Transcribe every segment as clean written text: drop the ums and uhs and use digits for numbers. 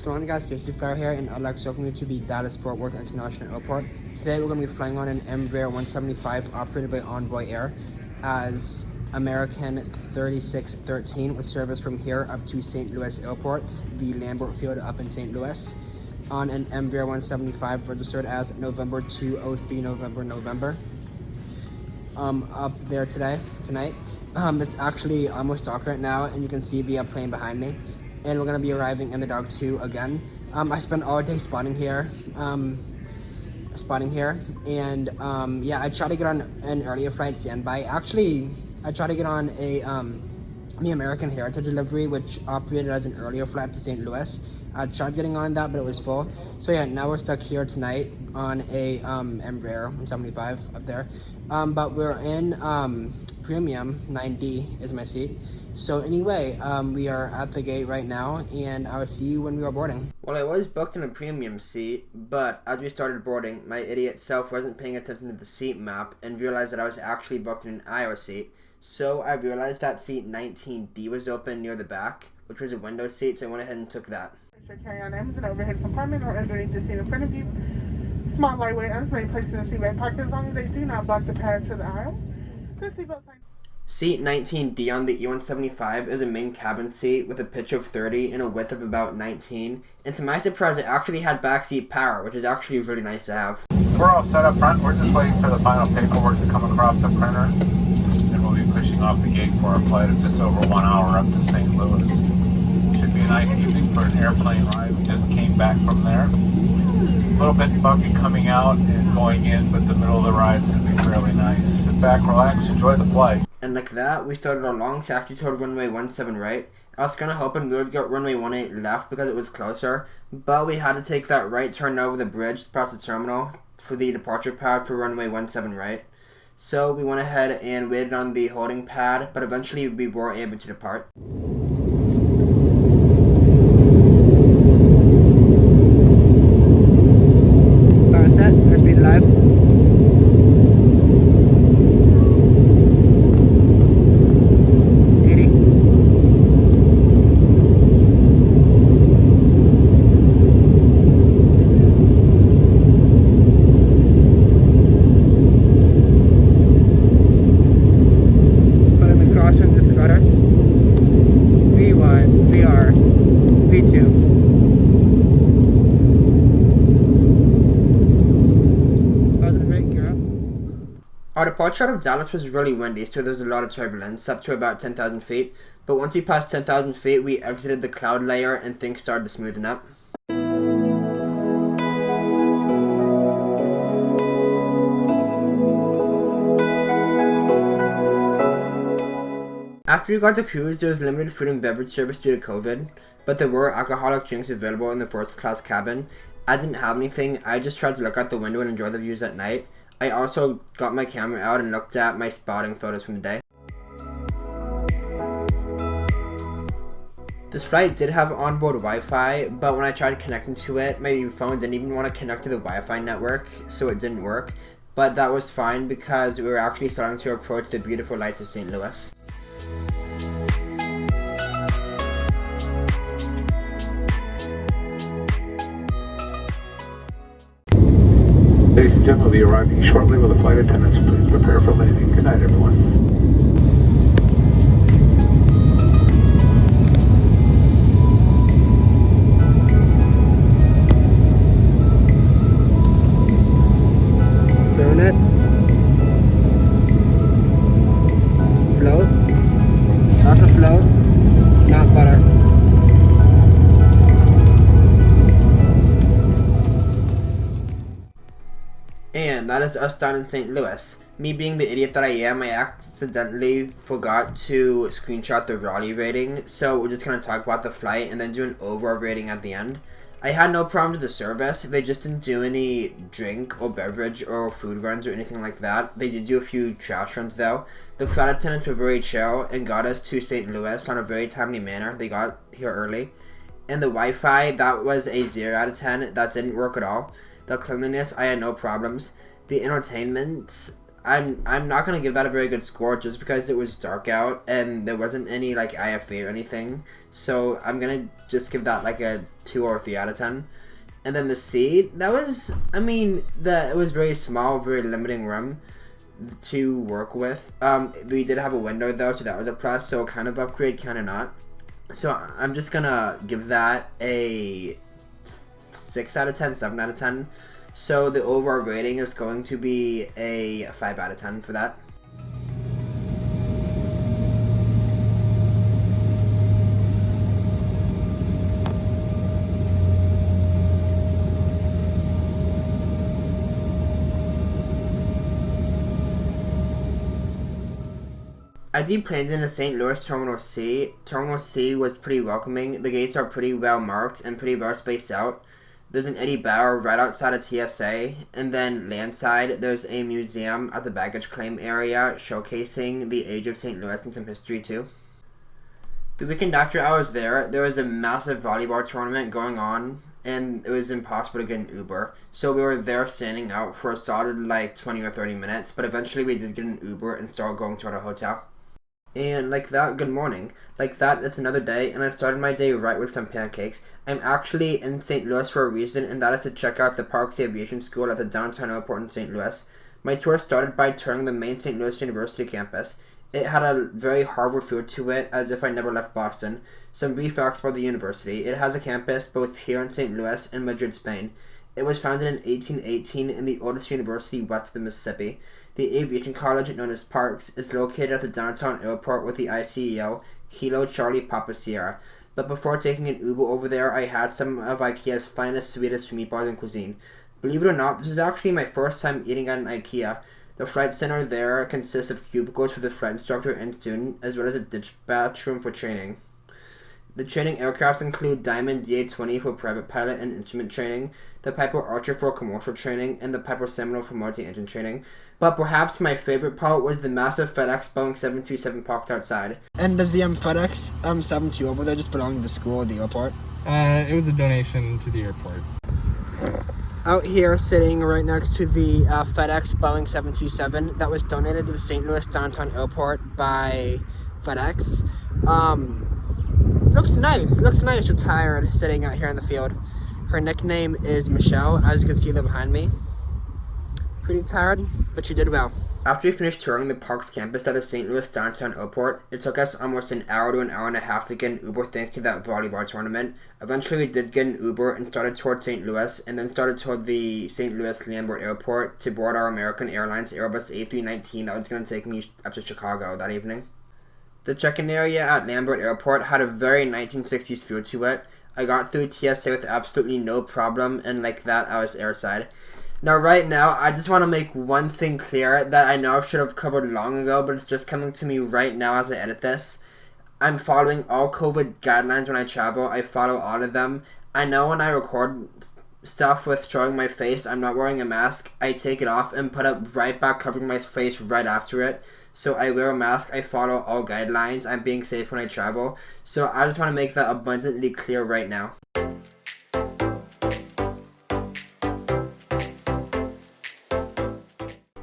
What's going on, guys? KSEA here, and I'd like to welcome you to the Dallas-Fort Worth International Airport. Today we're going to be flying on an Embraer 175 operated by Envoy Air as American 3613 with service from here up to St. Louis Airport, the Lambert Field up in St. Louis, on an Embraer 175 registered as November 203 November. Up there tonight. It's actually almost dark right now, and you can see the plane behind me. And we're gonna be arriving in the dark too again. I spent all day spotting here, and yeah, I tried to get on an earlier flight standby. Actually, I tried to get on a the American Heritage delivery, which operated as an earlier flight to St. Louis. I tried getting on that, but it was full. So yeah, now we're stuck here tonight on a Embraer 175 up there. But we're in premium 9D is my seat. So anyway, we are at the gate right now, and I'll see you when we are boarding. Well, I was booked in a premium seat, but as we started boarding, my idiot self wasn't paying attention to the seat map and realized that I was actually booked in an aisle seat. So I realized that seat 19D was open near the back, which was a window seat, so I went ahead and took that. Your carry-on items in overhead compartment or underneath the seat in front of you. Small, lightweight items may be placed in the seatbelt pocket as long as they do not block the pad to the aisle. The seatbelt sign. Seat 19D on the E175 is a main cabin seat with a pitch of 30 and a width of about 19. And to my surprise, it actually had backseat power, which is actually really nice to have. We're all set up front. We're just waiting for the final paperwork to come across the printer. And we'll be pushing off the gate for our flight of just over 1 hour up to St. Louis. Should be a nice evening for an airplane ride. We just came back from there. A little bit bumpy coming out and going in, but the middle of the ride is going to be fairly nice. Sit back, relax, enjoy the flight. And like that, we started our long taxi toward runway 17 right. I was kind of hoping we would get runway 18 left because it was closer, but we had to take that right turn over the bridge past the terminal for the departure pad for runway 17 right. So we went ahead and waited on the holding pad, but eventually we were able to depart. Power set, airspeed alive. Our departure out of Dallas was really windy, so there was a lot of turbulence, up to about 10,000 feet. But once we passed 10,000 feet, we exited the cloud layer and things started to smoothen up. After we got to cruise, there was limited food and beverage service due to COVID, but there were alcoholic drinks available in the first class cabin. I didn't have anything, I just tried to look out the window and enjoy the views at night. I also got my camera out and looked at my spotting photos from the day. This flight did have onboard Wi-Fi, but when I tried connecting to it, my phone didn't even want to connect to the Wi-Fi network, so it didn't work. But that was fine because we were actually starting to approach the beautiful lights of St. Louis. Ladies and gentlemen, we'll be arriving shortly with the flight attendants. Please prepare for landing. Good night, everyone. Clearing it. Float. Lots of float. Not butter. And that is us done in St. Louis. Me being the idiot that I am, I accidentally forgot to screenshot the Raleigh rating, so we're just going to talk about the flight and then do an overall rating at the end. I had no problem with the service. They just didn't do any drink or beverage or food runs or anything like that. They did do a few trash runs though. The flight attendants were very chill and got us to St. Louis on a very timely manner. They got here early. And the Wi-Fi, that was a 0 out of 10. That didn't work at all. The cleanliness, I had no problems. The entertainment, I'm not gonna give that a very good score just because it was dark out and there wasn't any like IFA or anything. So I'm gonna just give that like a 2 or 3 out of 10. And then the C, that was, I mean, it was very small, very limiting room to work with. We did have a window though, so that was a plus. So kind of upgrade, kind of not. So I'm just gonna give that a 6 out of 10, 7 out of 10. So the overall rating is going to be a 5 out of 10 for that. I deplaned into St. Louis Terminal C. Terminal C was pretty welcoming. The gates are pretty well marked and pretty well spaced out. There's an Eddie Bauer right outside of TSA, and then landside, there's a museum at the baggage claim area showcasing the age of St. Louis and some history too. The weekend after I was there was a massive volleyball tournament going on, and it was impossible to get an Uber. So we were there standing out for a solid like 20 or 30 minutes, but eventually we did get an Uber and started going to our hotel. And like that, good morning. Like that, it's another day, and I started my day right with some pancakes. I'm actually in St. Louis for a reason, and that is to check out the Parks Aviation School at the downtown airport in St. Louis. My tour started by touring the main St. Louis University campus. It had a very Harvard feel to it, as if I never left Boston. Some brief facts about the university. It has a campus both here in St. Louis and Madrid, Spain. It was founded in 1818 and the oldest university west of the Mississippi. The Aviation College, known as Parks, is located at the downtown airport with the ICEO, Kilo Charlie Papa Sierra. But before taking an Uber over there, I had some of IKEA's finest, sweetest meatballs and cuisine. Believe it or not, this is actually my first time eating at an IKEA. The flight center there consists of cubicles for the flight instructor and student, as well as a dispatch room for training. The training aircrafts include Diamond DA-20 for private pilot and instrument training, the Piper Archer for commercial training, and the Piper Seminole for multi-engine training. But perhaps my favorite part was the massive FedEx Boeing 727 parked outside. And does the FedEx 72 over there just belong to the school or the airport? It was a donation to the airport. Out here, sitting right next to the FedEx Boeing 727 that was donated to the St. Louis downtown airport by FedEx. Looks nice, retired, sitting out here in the field. Her nickname is Michelle, as you can see there behind me. Pretty tired, but she did well. After we finished touring the Parks campus at the St. Louis downtown airport, it took us almost an hour to an hour and a half to get an Uber thanks to that volleyball tournament. Eventually we did get an Uber and started toward St. Louis, and then started toward the St. Louis Lambert Airport to board our American Airlines Airbus A319 that was going to take me up to Chicago that evening. The check-in area at Lambert Airport had a very 1960s feel to it. I got through TSA with absolutely no problem, and like that, I was airside. Now, right now, I just want to make one thing clear that I know I should have covered long ago, but it's just coming to me right now as I edit this. I'm following all COVID guidelines when I travel. I follow all of them. I know when I record stuff with showing my face, I'm not wearing a mask. I take it off and put it right back covering my face right after it. So I wear a mask, I follow all guidelines, I'm being safe when I travel. So I just want to make that abundantly clear right now.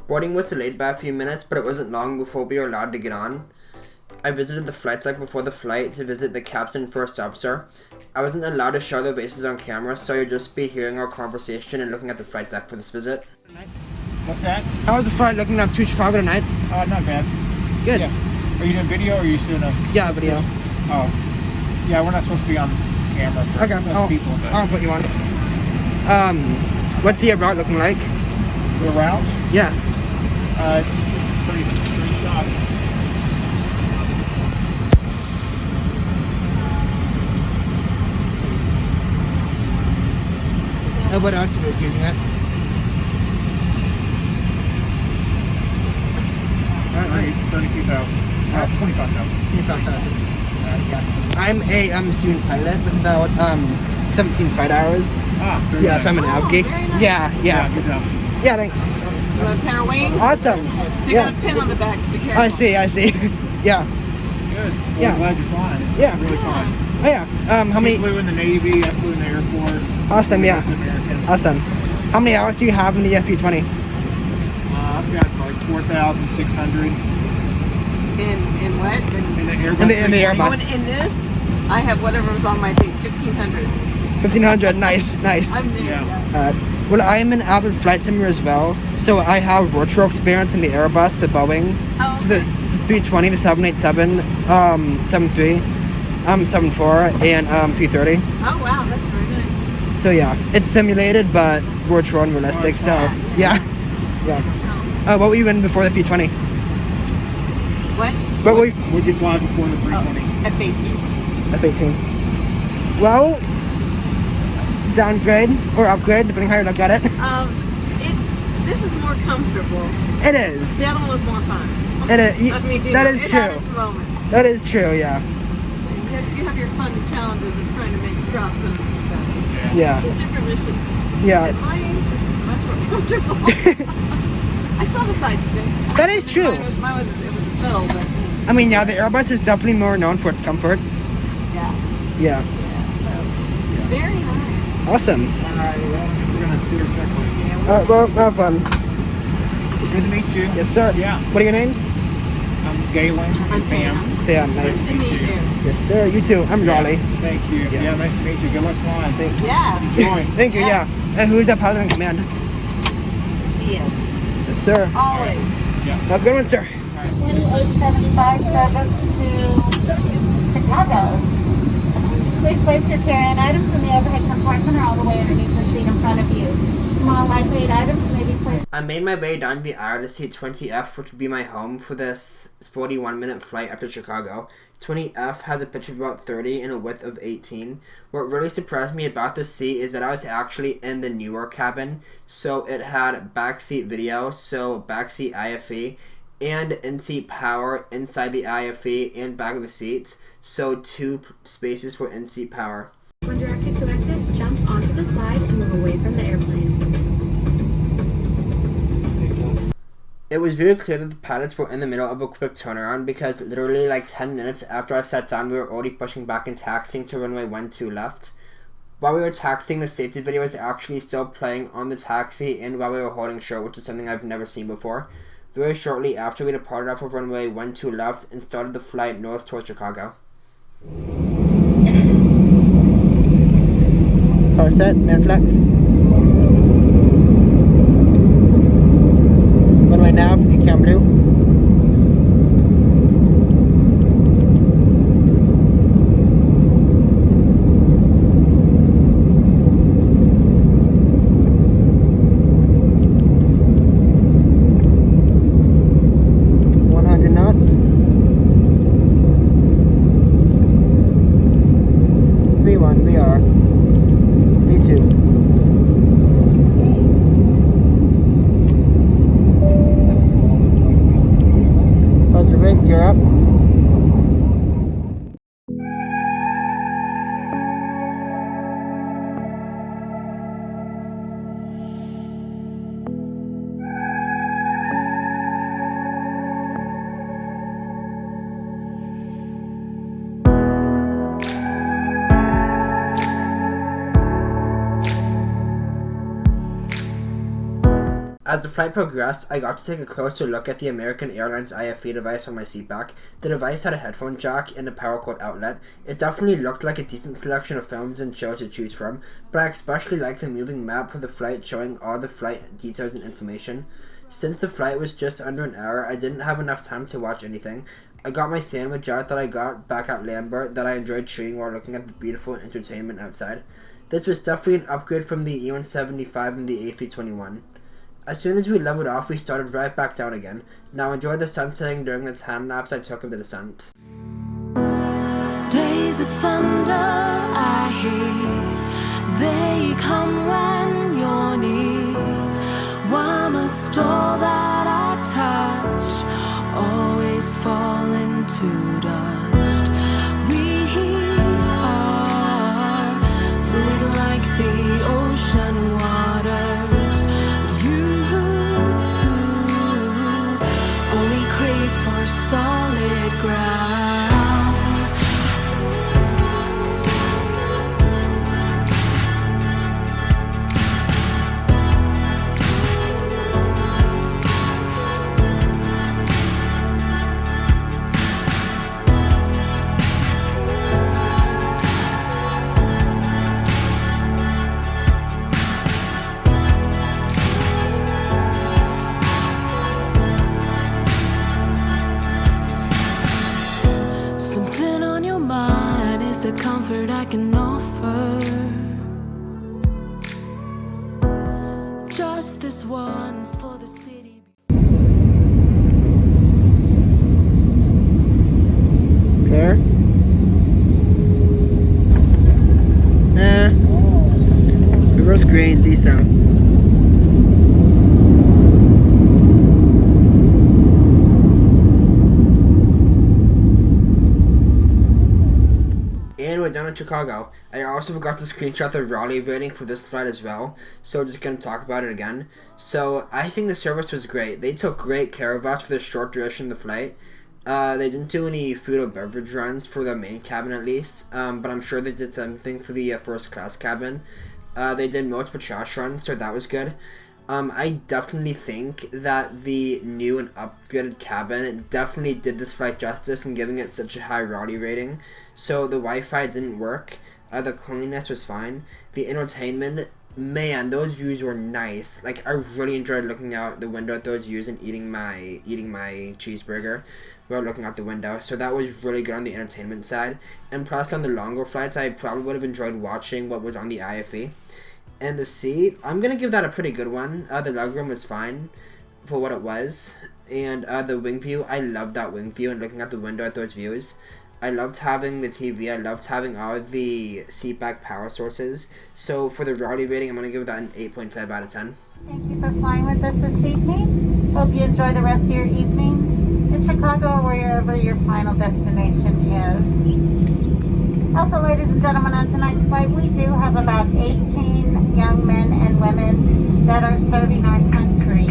Boarding was delayed by a few minutes, but it wasn't long before we were allowed to get on. I visited the flight deck before the flight to visit the captain and first officer. I wasn't allowed to show their faces on camera, so you'll just be hearing our conversation and looking at the flight deck for this visit. What's that? How was the flight looking up to Chicago tonight? Not bad. Good. Yeah. Are you doing video or are you just doing a... Yeah, video. Oh. Yeah, we're not supposed to be on camera for Okay, people. But... I'll put you on. What's the route looking like? The route? Yeah. It's pretty shot. Nice. And what else are you using it? Nice. 32,000. 25,000. 25,000. Yeah. I'm a student pilot with about 17 flight hours. Yeah, so I'm an av geek. Yeah. Good job. Yeah, thanks. You want a pair of wings? Awesome. They got a pin on the back to be careful. I see. Yeah. Good. Well, Yeah. I'm glad you're flying. It's Yeah. really fun. Oh yeah. How many? You flew in the Navy, I flew in the Air Force. Awesome. Yeah. American. Awesome. How many hours do you have in the FB-20? I've got like 4,600. In what? In the Airbus. In the Airbus. Oh, in this, I have whatever was on my thing, 1,500. 1,500. Nice, nice. I'm there. Yeah. Well, I am an avid flight simmer as well, so I have virtual experience in the Airbus, the Boeing, Oh, so the 320, the 787, 73, 74, and P30. Oh, wow, that's very nice. So yeah, it's simulated but virtual and realistic. So yeah. What were you in before the 320? What? What were you? Would you fly before the 320? F-18. F-18s. Well, downgrade or upgrade, depending how you look at it. This is more comfortable. It is. The other one was more fun. It is. I mean, That is it had its true. moments. That is true. Yeah. You have your fun challenges of trying to make drops and stuff. Yeah. It's a different mission. Yeah. And mine just is much more comfortable. I still have a side stick. That is true. Mine was it was metal, but I mean, yeah, the Airbus is definitely more known for its comfort. yeah. Yeah. So very nice. Awesome. Alright, well, we're going to do a checklist. Yeah, Well, have fun. Good to meet you. Yes, sir. Yeah. What are your names? I'm Galen I'm and Pam. Pam. Yeah, Nice nice. to meet you. Yes, sir. You too. I'm Raleigh. Thank you. Yeah. Yeah. Nice to meet you. Good luck flying. Thanks. Yeah. Enjoy. Thank you. Yeah. Yeah. And who's that pilot in command? Yes. Yes, sir. Always. Have a good one, sir. 2875 service to Chicago. Please place your carry-on items in the overhead compartment or all the way underneath the seat in front of you. Small lightweight items may be placed. I made my way down to the aisle to seat 20F, which would be my home for this 41-minute flight up to Chicago. 20F has a pitch of about 30 and a width of 18. What really surprised me about this seat is that I was actually in the newer cabin, so it had backseat video, so backseat IFE, and in-seat power inside the IFE and back of the seats, so 2 spaces for in-seat power. When directed to exit, jump onto the slide and move away from the airplane. It was very clear that the pilots were in the middle of a quick turnaround because literally like 10 minutes after I sat down, we were already pushing back and taxiing to runway 12 left. While we were taxiing, the safety video was actually still playing on the taxi and while we were holding short, which is something I've never seen before. Very shortly after, we departed off of runway 12 left and started the flight north towards Chicago. Power set, man flex. Runway nav, ECAM blue. V1, VR, V2. Positive rate, gear up. As the flight progressed, I got to take a closer look at the American Airlines IFE device on my seatback. The device had a headphone jack and a power cord outlet. It definitely looked like a decent selection of films and shows to choose from, but I especially liked the moving map of the flight showing all the flight details and information. Since the flight was just under an hour, I didn't have enough time to watch anything. I got my sandwich out that I got back at Lambert that I enjoyed chewing while looking at the beautiful entertainment outside. This was definitely an upgrade from the E175 and the A321. As soon as we leveled off, we started right back down again. Now enjoy the sunsetting during the time lapse I took of the descent. Days of thunder I hear, they come when you're near. Why must all that I touch always fall into dust? We are fluid like the ocean waters, but you only crave for solid ground. the comfort I can offer. Just this once for the city. Clear? Reverse green, decent. And we're done in Chicago. I also forgot to screenshot the Raleigh rating for this flight as well, so we're just going to talk about it again. So I think the service was great. They took great care of us for the short duration of the flight. They didn't do any food or beverage runs for the main cabin at least, but I'm sure they did something for the first class cabin. They did multiple trash runs, so that was good. I definitely think that the new and upgraded cabin definitely did this flight justice in giving it such a high Raleigh rating. So the Wi-Fi didn't work, the cleanliness was fine, the entertainment, man, those views were nice. Like, I really enjoyed looking out the window at those views and eating my cheeseburger while looking out the window. So that was really good on the entertainment side. And plus, on the longer flights, I probably would have enjoyed watching what was on the IFE. And the seat, I'm going to give that a pretty good one. The legroom was fine for what it was. And the wing view, I loved that wing view and looking out the window at those views. I loved having the TV. I loved having all of the seat back power sources. So for the Raleigh rating, I'm going to give that an 8.5 out of 10. Thank you for flying with us this evening. Hope you enjoy the rest of your evening in Chicago or wherever your final destination is. Also, ladies and gentlemen, on tonight's flight, we do have about 18 young men and women that are serving our country.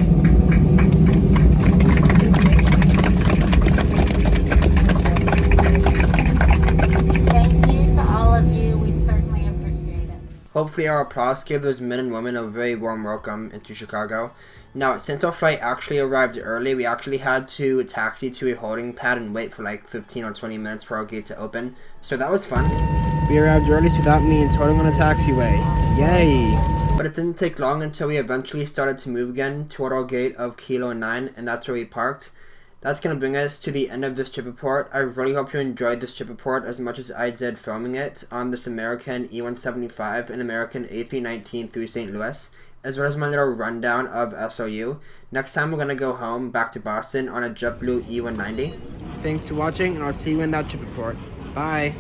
Thank you to all of you. We certainly appreciate it. Hopefully our applause gave those men and women a very warm welcome into Chicago. Now, since our flight actually arrived early, we actually had to taxi to a holding pad and wait for like 15 or 20 minutes for our gate to open. So that was fun. We arrived early, so that means holding on a taxiway. Yay! But it didn't take long until we eventually started to move again toward our gate of Kilo 9, and that's where we parked. That's going to bring us to the end of this trip report. I really hope you enjoyed this trip report as much as I did filming it on this American E175 and American A319 through St. Louis, as well as my little rundown of SOU. Next time we're going to go home back to Boston on a JetBlue E190. Thanks for watching, and I'll see you in that trip report. Bye!